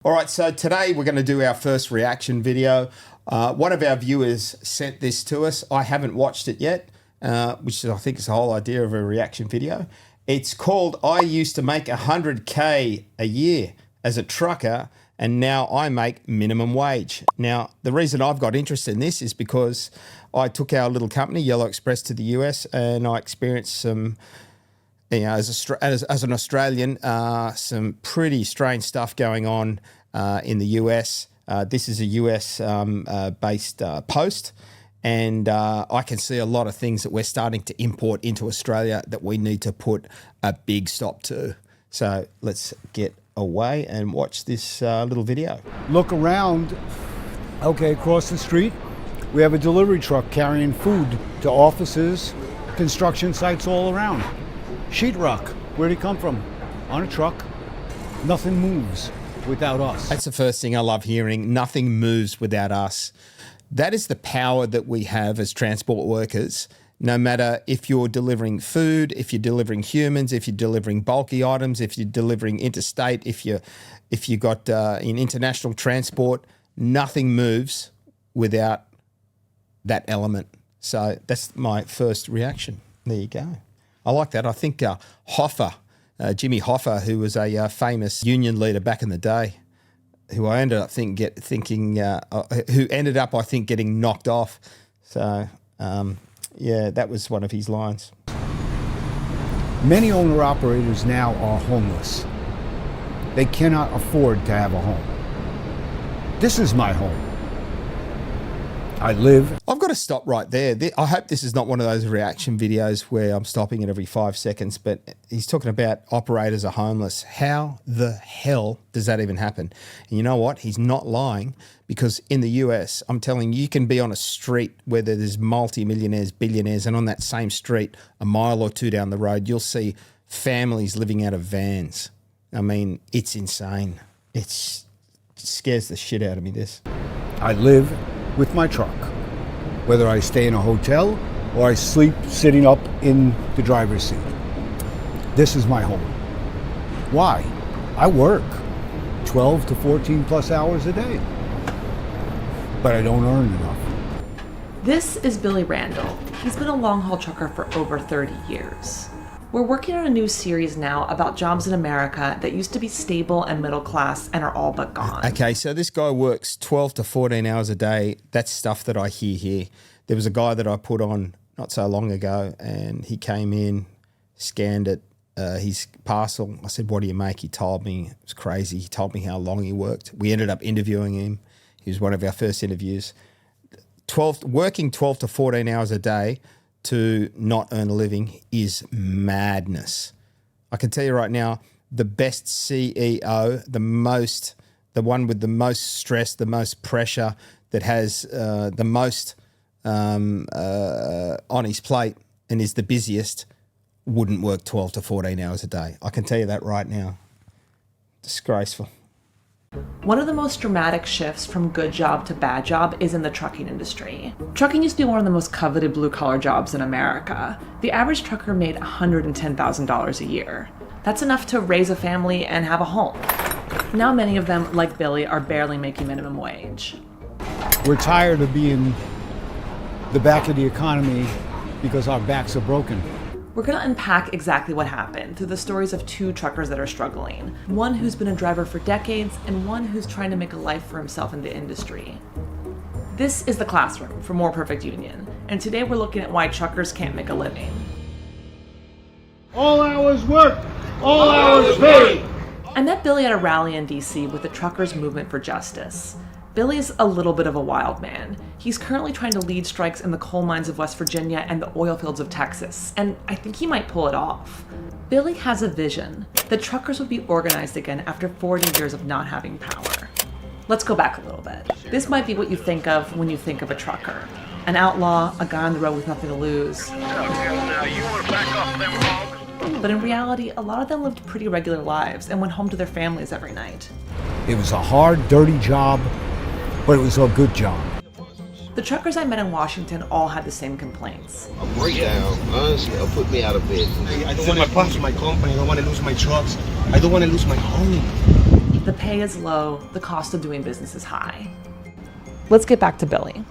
All right, so today we're going to do our first reaction video. One of our viewers sent this to us. I haven't watched it yet, which I think is the whole idea of a reaction video. It's called I Used to Make 100K a year as a trucker, and now I make minimum wage. Now, the reason I've got interested in this is because I took our little company, Yellow Express, to the US, and I experienced some, you know, as an Australian, some pretty strange stuff going on in the US. This is a US based post, and I can see a lot of things that we're starting to import into Australia that we need to put a big stop to. So let's get away and watch this little video. Look around. Okay, across the street, we have a delivery truck carrying food to offices, construction sites all around. Sheetrock, where'd it come from? On a truck. Nothing moves without us. That's the first thing I love hearing. Nothing moves without us. That is the power that we have as transport workers. No matter if you're delivering food, if you're delivering humans, if you're delivering bulky items, if you're delivering interstate, if you got in international transport, nothing moves without that element. So that's my first reaction. There you go. I like that. I think Hoffa, Jimmy Hoffa, who was a famous union leader back in the day, who I ended up who ended up, I think, getting knocked off. So, yeah, that was one of his lines. Many owner-operators now are homeless. They cannot afford to have a home. This is my home. I live. I've got to stop right there. I hope this is not one of those reaction videos where I'm stopping it every 5 seconds, but he's talking about operators are homeless. How the hell does that even happen? And you know what? He's not lying, because in the US, I'm telling you, you can be on a street where there's multi-millionaires, billionaires, and on that same street, a mile or two down the road, you'll see families living out of vans. I mean, it's insane. It scares the shit out of me, this. I live with my truck, whether I stay in a hotel or I sleep sitting up in the driver's seat. This is my home. Why? I work 12 to 14 plus hours a day, but I don't earn enough. This is Billy Randall. He's been a long-haul trucker for over 30 years. We're working on a new series now about jobs in America that used to be stable and middle class and are all but gone. Okay, so this guy works 12 to 14 hours a day. That's stuff that I hear here. There was a guy that I put on not so long ago, and he came in, scanned it, his parcel. I said, "What do you make?" He told me. It was crazy. He told me how long he worked. We ended up interviewing him. He was one of our first interviews. Working 12 to 14 hours a day to not earn a living is madness. I can tell you right now, the best CEO, the one with the most stress, the most pressure, that has the most on his plate and is the busiest, wouldn't work 12 to 14 hours a day. I can tell you that right now. Disgraceful. One of the most dramatic shifts from good job to bad job is in the trucking industry. Trucking used to be one of the most coveted blue-collar jobs in America. The average trucker made $110,000 a year. That's enough to raise a family and have a home. Now many of them, like Billy, are barely making minimum wage. We're tired of being the back of the economy because our backs are broken. We're going to unpack exactly what happened through the stories of two truckers that are struggling. One who's been a driver for decades and one who's trying to make a life for himself in the industry. This is The Classroom for More Perfect Union, and today we're looking at why truckers can't make a living. All hours worked, all hours paid. I met Billy at a rally in DC with the Truckers Movement for Justice. Billy's a little bit of a wild man. He's currently trying to lead strikes in the coal mines of West Virginia and the oil fields of Texas, and I think he might pull it off. Billy has a vision that truckers would be organized again after 40 years of not having power. Let's go back a little bit. This might be what you think of when you think of a trucker. An outlaw, a guy on the road with nothing to lose. But in reality, a lot of them lived pretty regular lives and went home to their families every night. It was a hard, dirty job, but it was a good job. The truckers I met in Washington all had the same complaints. A breakdown, honestly, it'll put me out of bed. I don't want to lose my company, I don't want to lose my trucks, I don't want to lose my home. The pay is low, the cost of doing business is high. Let's get back to Billy.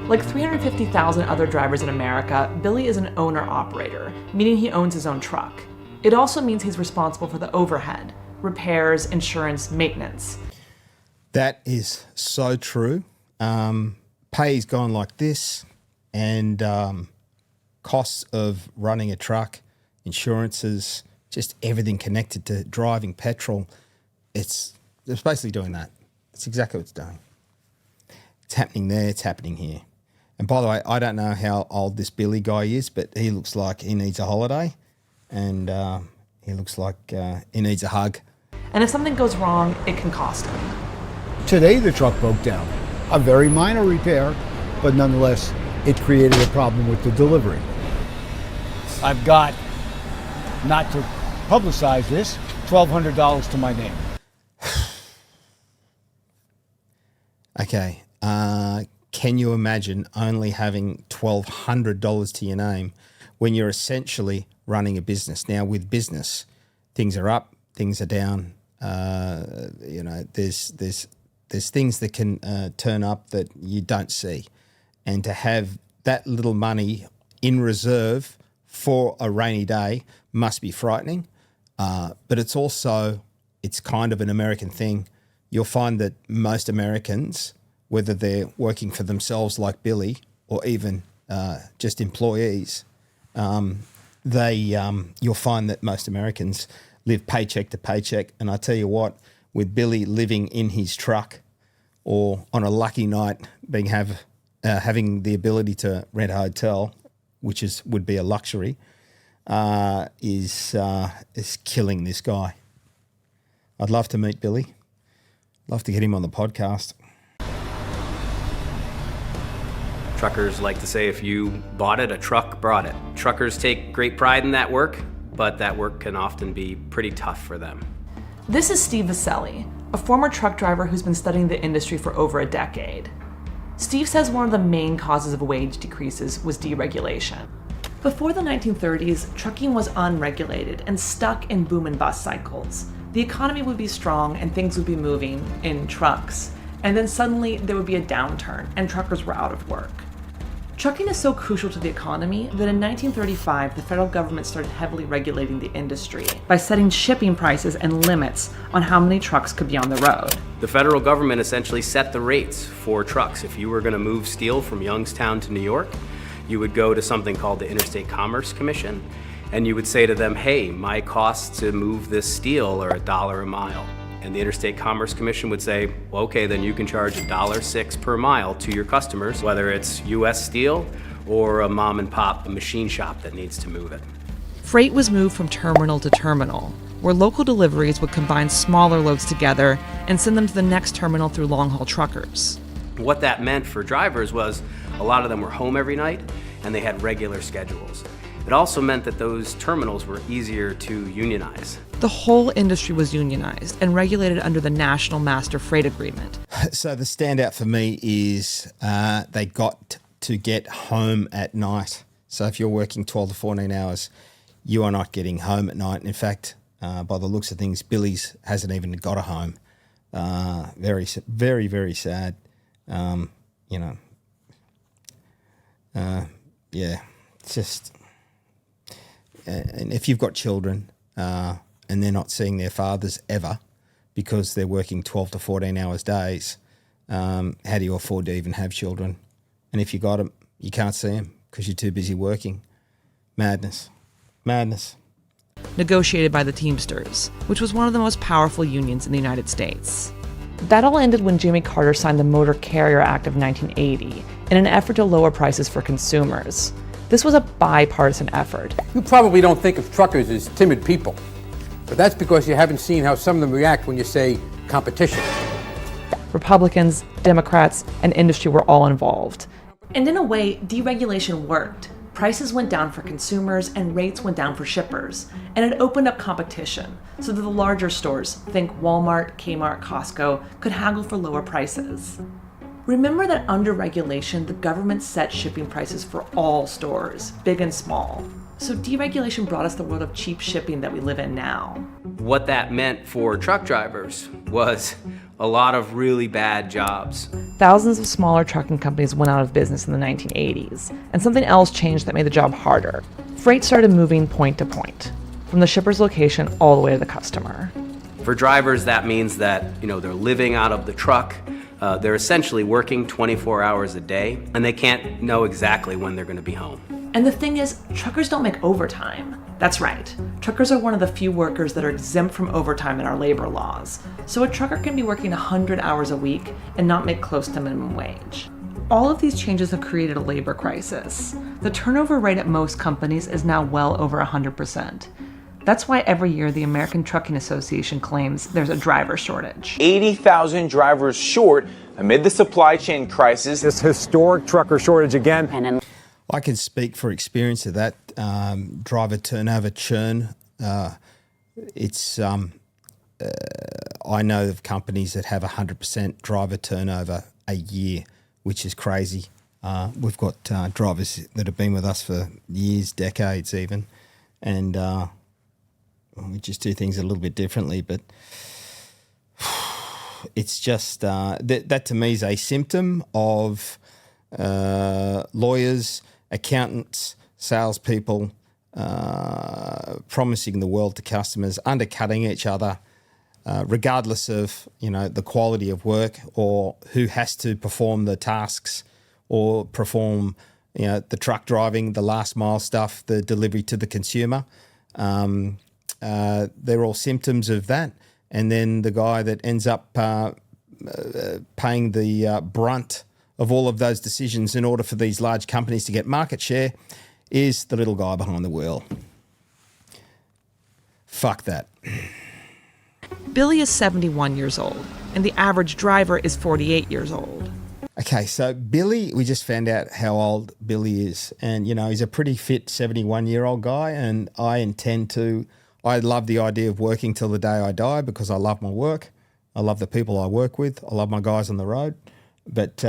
Like 350,000 other drivers in America, Billy is an owner-operator, meaning he owns his own truck. It also means he's responsible for the overhead, repairs, insurance, maintenance. That is so true. Pay's gone like this, and costs of running a truck, insurances, just everything connected to driving, petrol, it's basically doing that. It's exactly what it's doing. It's happening there, it's happening here. And by the way, I don't know how old this Billy guy is, but he looks like he needs a holiday, and he looks like he needs a hug. And if something goes wrong, it can cost him. Today the truck broke down. A very minor repair, but nonetheless, it created a problem with the delivery. I've got, not to publicize this, $1,200 to my name. Okay, can you imagine only having $1,200 to your name when you're essentially running a business? Now, with business, things are up, things are down. There's things that can turn up that you don't see, and to have that little money in reserve for a rainy day must be frightening. But it's kind of an American thing. You'll find that most Americans, whether they're working for themselves like Billy or even just employees, you'll find that most Americans live paycheck to paycheck. And I tell you what, with Billy living in his truck, or on a lucky night having the ability to rent a hotel, which would be a luxury, is killing this guy. I'd love to meet Billy. Love to get him on the podcast. Truckers like to say, if you bought it, a truck brought it. Truckers take great pride in that work, but that work can often be pretty tough for them. This is Steve Viselli, a former truck driver who's been studying the industry for over a decade. Steve says one of the main causes of wage decreases was deregulation. Before the 1930s, trucking was unregulated and stuck in boom and bust cycles. The economy would be strong and things would be moving in trucks, and then suddenly there would be a downturn and truckers were out of work. Trucking is so crucial to the economy that in 1935, the federal government started heavily regulating the industry by setting shipping prices and limits on how many trucks could be on the road. The federal government essentially set the rates for trucks. If you were going to move steel from Youngstown to New York, you would go to something called the Interstate Commerce Commission, and you would say to them, hey, my costs to move this steel are $1 a mile. And the Interstate Commerce Commission would say, well, okay, then you can charge $1.06 per mile to your customers, whether it's U.S. Steel or a mom and pop, a machine shop that needs to move it. Freight was moved from terminal to terminal, where local deliveries would combine smaller loads together and send them to the next terminal through long-haul truckers. What that meant for drivers was a lot of them were home every night and they had regular schedules. It also meant that those terminals were easier to unionize. The whole industry was unionized and regulated under the National Master Freight Agreement. So the standout for me is they got to get home at night. So if you're working 12 to 14 hours, you are not getting home at night. In fact, by the looks of things, Billy's hasn't even got a home. Very, very, very sad. It's just... and if you've got children and they're not seeing their fathers ever because they're working 12 to 14 hours days, how do you afford to even have children? And if you got them, you can't see them because you're too busy working. Madness. Negotiated by the Teamsters, which was one of the most powerful unions in the United States. That all ended when Jimmy Carter signed the Motor Carrier Act of 1980 in an effort to lower prices for consumers. This was a bipartisan effort. You probably don't think of truckers as timid people, but that's because you haven't seen how some of them react when you say competition. Republicans, Democrats, and industry were all involved. And in a way, deregulation worked. Prices went down for consumers and rates went down for shippers. And it opened up competition so that the larger stores, think Walmart, Kmart, Costco, could haggle for lower prices. Remember that under regulation, the government set shipping prices for all stores, big and small. So deregulation brought us the world of cheap shipping that we live in now. What that meant for truck drivers was a lot of really bad jobs. Thousands of smaller trucking companies went out of business in the 1980s, and something else changed that made the job harder. Freight started moving point to point, from the shipper's location all the way to the customer. For drivers, that means that, they're living out of the truck. They're essentially working 24 hours a day, and they can't know exactly when they're going to be home. And the thing is, truckers don't make overtime. That's right. Truckers are one of the few workers that are exempt from overtime in our labor laws. So a trucker can be working 100 hours a week and not make close to minimum wage. All of these changes have created a labor crisis. The turnover rate at most companies is now well over 100%. That's why every year the American Trucking Association claims there's a driver shortage. 80,000 drivers short amid the supply chain crisis. This historic trucker shortage again. I can speak for experience of that driver turnover churn. I know of companies that have 100% driver turnover a year, which is crazy. We've got drivers that have been with us for years, decades even, and we just do things a little bit differently. But it's just that to me is a symptom of lawyers, accountants, salespeople promising the world to customers, undercutting each other, regardless of the quality of work or who has to perform the tasks or perform the truck driving, the last mile stuff, the delivery to the consumer. They're all symptoms of that. And then the guy that ends up paying the brunt of all of those decisions in order for these large companies to get market share is the little guy behind the wheel. Fuck that. Billy is 71 years old, and the average driver is 48 years old. Okay, so Billy, we just found out how old Billy is. And, he's a pretty fit 71-year-old guy, and I love the idea of working till the day I die because I love my work. I love the people I work with. I love my guys on the road. But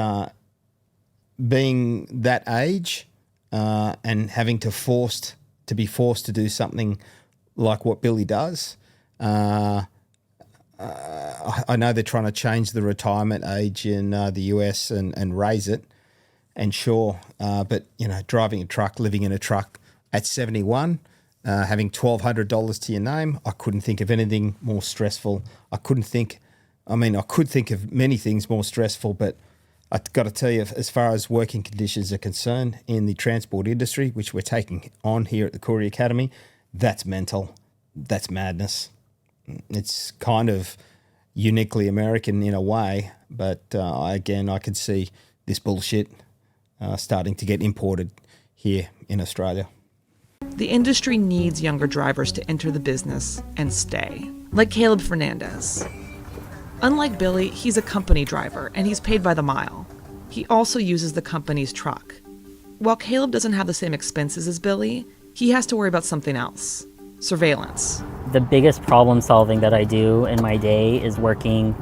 being that age and having to be forced to do something like what Billy does, I know they're trying to change the retirement age in the US and raise it. And sure, but driving a truck, living in a truck at 71, having $1,200 to your name, I couldn't think of anything more stressful. I could think of many things more stressful, but I've got to tell you, as far as working conditions are concerned in the transport industry, which we're taking on here at the Courier Academy, that's mental. That's madness. It's kind of uniquely American in a way, but I can see this bullshit starting to get imported here in Australia. The industry needs younger drivers to enter the business and stay, like Caleb Fernandez. Unlike Billy, he's a company driver, and he's paid by the mile. He also uses the company's truck. While Caleb doesn't have the same expenses as Billy, he has to worry about something else: surveillance. The biggest problem solving that I do in my day is working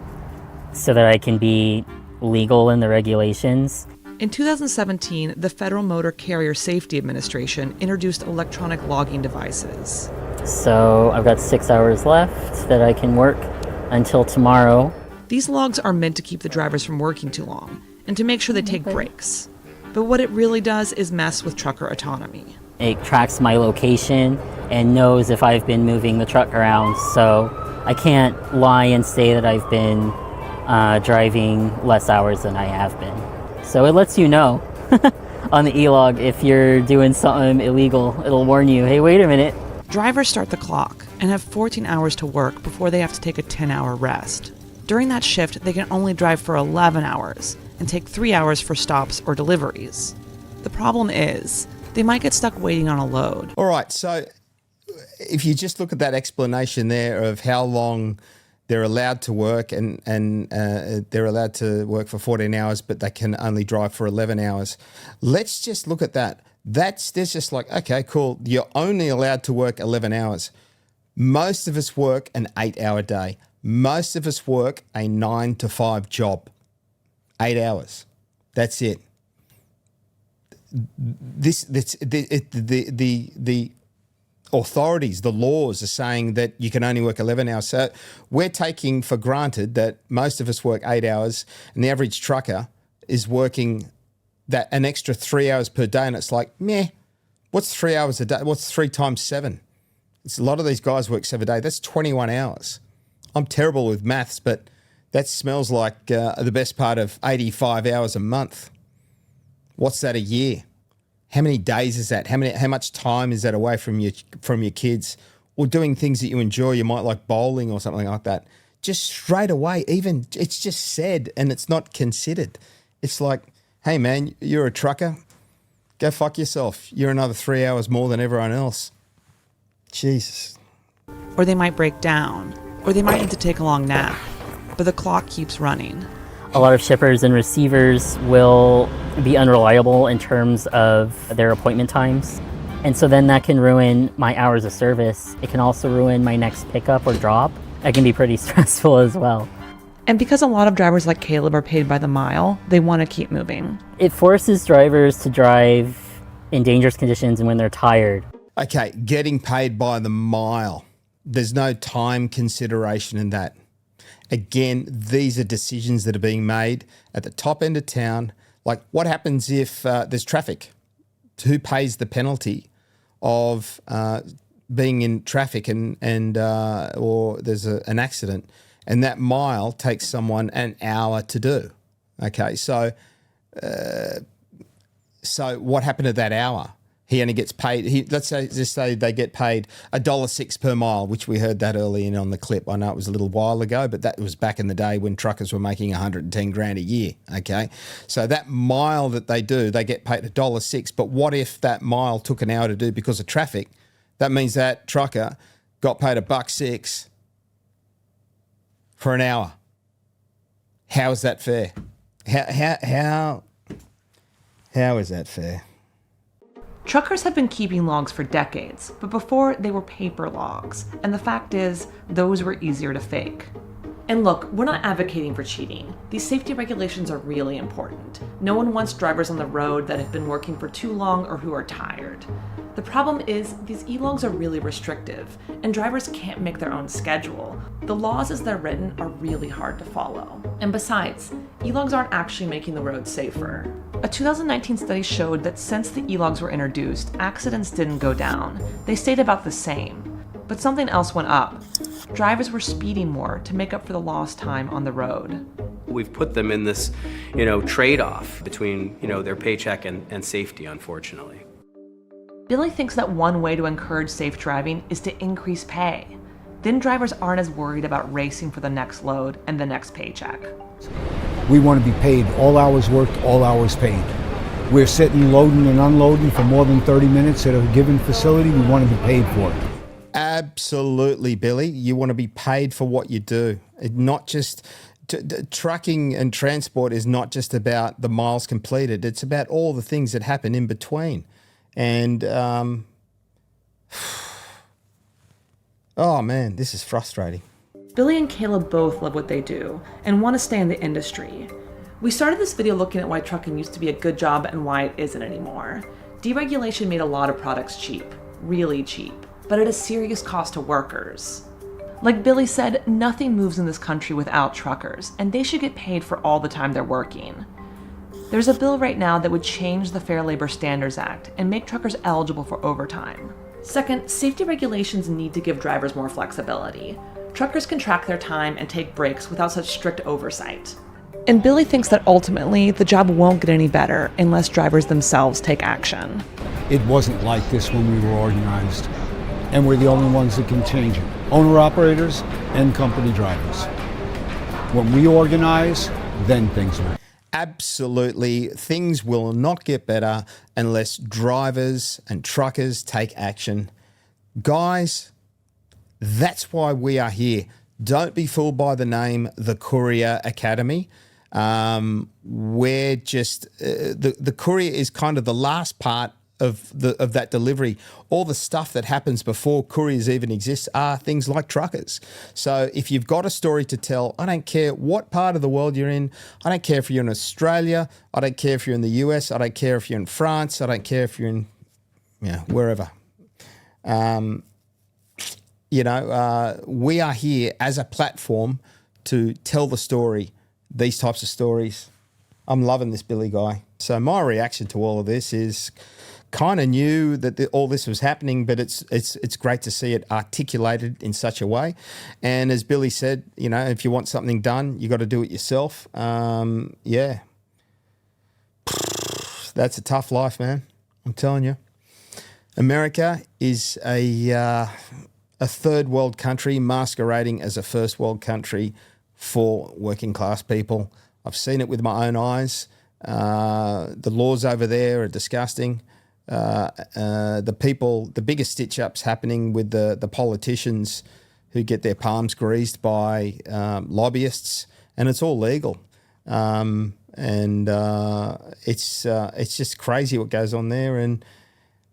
so that I can be legal in the regulations. In 2017, the Federal Motor Carrier Safety Administration introduced electronic logging devices. So I've got 6 hours left that I can work until tomorrow. These logs are meant to keep the drivers from working too long and to make sure they take breaks. But what it really does is mess with trucker autonomy. It tracks my location and knows if I've been moving the truck around, so I can't lie and say that I've been driving less hours than I have been. So it lets you know on the e-log if you're doing something illegal. It'll warn you, hey, wait a minute. Drivers start the clock and have 14 hours to work before they have to take a 10-hour rest. During that shift, they can only drive for 11 hours and take 3 hours for stops or deliveries. The problem is, they might get stuck waiting on a load. All right, so if you just look at that explanation there of how long they're allowed to work and they're allowed to work for 14 hours, but they can only drive for 11 hours. Let's just look at that. There's just like, okay, cool. You're only allowed to work 11 hours. Most of us work an 8-hour day. Most of us work a 9 to 5 job. 8 hours. That's it. authorities, the laws are saying that you can only work 11 hours. So we're taking for granted that most of us work 8 hours and the average trucker is working that an extra 3 hours per day. And it's like, meh, what's 3 hours a day? What's 3 times 7? It's a lot of these guys work 7 days. That's 21 hours. I'm terrible with maths, but that smells like the best part of 85 hours a month. What's that a year? How many days is that? How much time is that away from your kids, or doing things that you enjoy? You might like bowling or something like that. Just straight away, even it's just said and it's not considered. It's like, hey man, you're a trucker. Go fuck yourself. You're another 3 hours more than everyone else. Jesus. Or they might break down, or they might need to take a long nap, but the clock keeps running. A lot of shippers and receivers will be unreliable in terms of their appointment times. And so then that can ruin my hours of service. It can also ruin my next pickup or drop. It can be pretty stressful as well. And because a lot of drivers like Caleb are paid by the mile, they want to keep moving. It forces drivers to drive in dangerous conditions and when they're tired. Okay, getting paid by the mile. There's no time consideration in that. Again, these are decisions that are being made at the top end of town. Like, what happens if there's traffic? Who pays the penalty of being in traffic or there's an accident, and that mile takes someone an hour to do? Okay, so what happened to that hour? He only gets paid. Let's say they get paid $1.06 per mile, which we heard that early in on the clip. I know it was a little while ago, but that was back in the day when truckers were making 110 grand a year. Okay, so that mile that they do, they get paid $1.06. But what if that mile took an hour to do because of traffic? That means that trucker got paid $1.06 for an hour. How is that fair? How is that fair? Truckers have been keeping logs for decades, but before they were paper logs, and the fact is, those were easier to fake. And look, we're not advocating for cheating. These safety regulations are really important. No one wants drivers on the road that have been working for too long or who are tired. The problem is, these e-logs are really restrictive, and drivers can't make their own schedule. The laws as they're written are really hard to follow. And besides, e-logs aren't actually making the roads safer. A 2019 study showed that since the e-logs were introduced, accidents didn't go down. They stayed about the same. But something else went up. Drivers were speeding more to make up for the lost time on the road. We've put them in this, trade-off between, their paycheck and safety, unfortunately. Billy thinks that one way to encourage safe driving is to increase pay. Then drivers aren't as worried about racing for the next load and the next paycheck. We want to be paid all hours worked, all hours paid. We're sitting loading and unloading for more than 30 minutes at a given facility. We want to be paid for it. Absolutely, Billy. You want to be paid for what you do. Not just trucking and transport is not just about the miles completed. It's about all the things that happen in between. And, oh man, this is frustrating. Billy and Caleb both love what they do and want to stay in the industry. We started this video looking at why trucking used to be a good job and why it isn't anymore. Deregulation made a lot of products cheap, really cheap, but at a serious cost to workers. Like Billy said, nothing moves in this country without truckers, and they should get paid for all the time they're working. There's a bill right now that would change the Fair Labor Standards Act and make truckers eligible for overtime. Second, safety regulations need to give drivers more flexibility. Truckers can track their time and take breaks without such strict oversight. And Billy thinks that ultimately, the job won't get any better unless drivers themselves take action. It wasn't like this when we were organized, and we're the only ones that can change it. Owner-operators and company drivers. When we organize, then things will. Absolutely. Things will not get better unless drivers and truckers take action. Guys, that's why we are here. Don't be fooled by the name, the Courier Academy. We're just, the Courier is kind of the last part of that delivery. All the stuff that happens before couriers even exist are things like truckers. So if you've got a story to tell, I don't care what part of the world you're in. I don't care if you're in Australia. I don't care if you're in the US. I don't care if you're in France. I don't care if you're in, wherever. we are here as a platform to tell the story, these types of stories. I'm loving this Billy guy. So my reaction to all of this is kind of knew that all this was happening, but it's great to see it articulated in such a way. And as Billy said, if you want something done, you got to do it yourself. Yeah. That's a tough life, man. I'm telling you. America is a third world country masquerading as a first world country for working class people. I've seen it with my own eyes. The laws over there are disgusting. The biggest stitch-ups happening with the politicians who get their palms greased by lobbyists, and it's all legal. It's just crazy what goes on there. And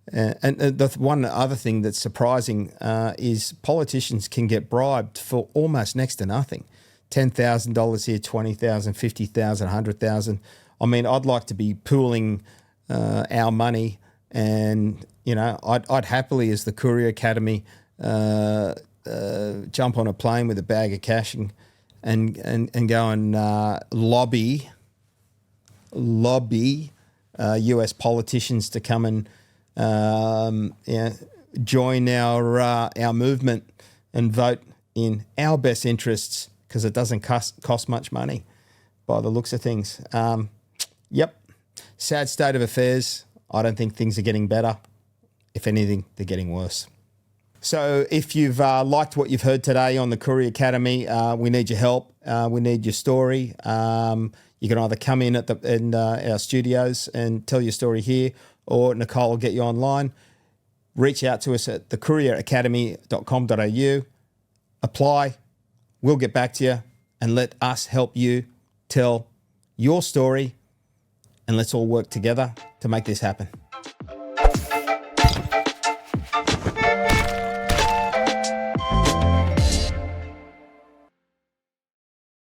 the one other thing that's surprising is politicians can get bribed for almost next to nothing. $10,000 here, $20,000, $50,000, $100,000. I mean, I'd like to be pooling our money, and I'd happily, as the Courier Academy, jump on a plane with a bag of cash and go and lobby US politicians to come and join our movement and vote in our best interests, because it doesn't cost much money by the looks of things. Yep. Sad state of affairs. I don't think things are getting better. If anything, they're getting worse. So if you've liked what you've heard today on the Courier Academy, we need your help. We need your story. You can either come in in our studios and tell your story here, or Nicole will get you online. Reach out to us at thecourieracademy.com.au. Apply. We'll get back to you and let us help you tell your story, and let's all work together to make this happen.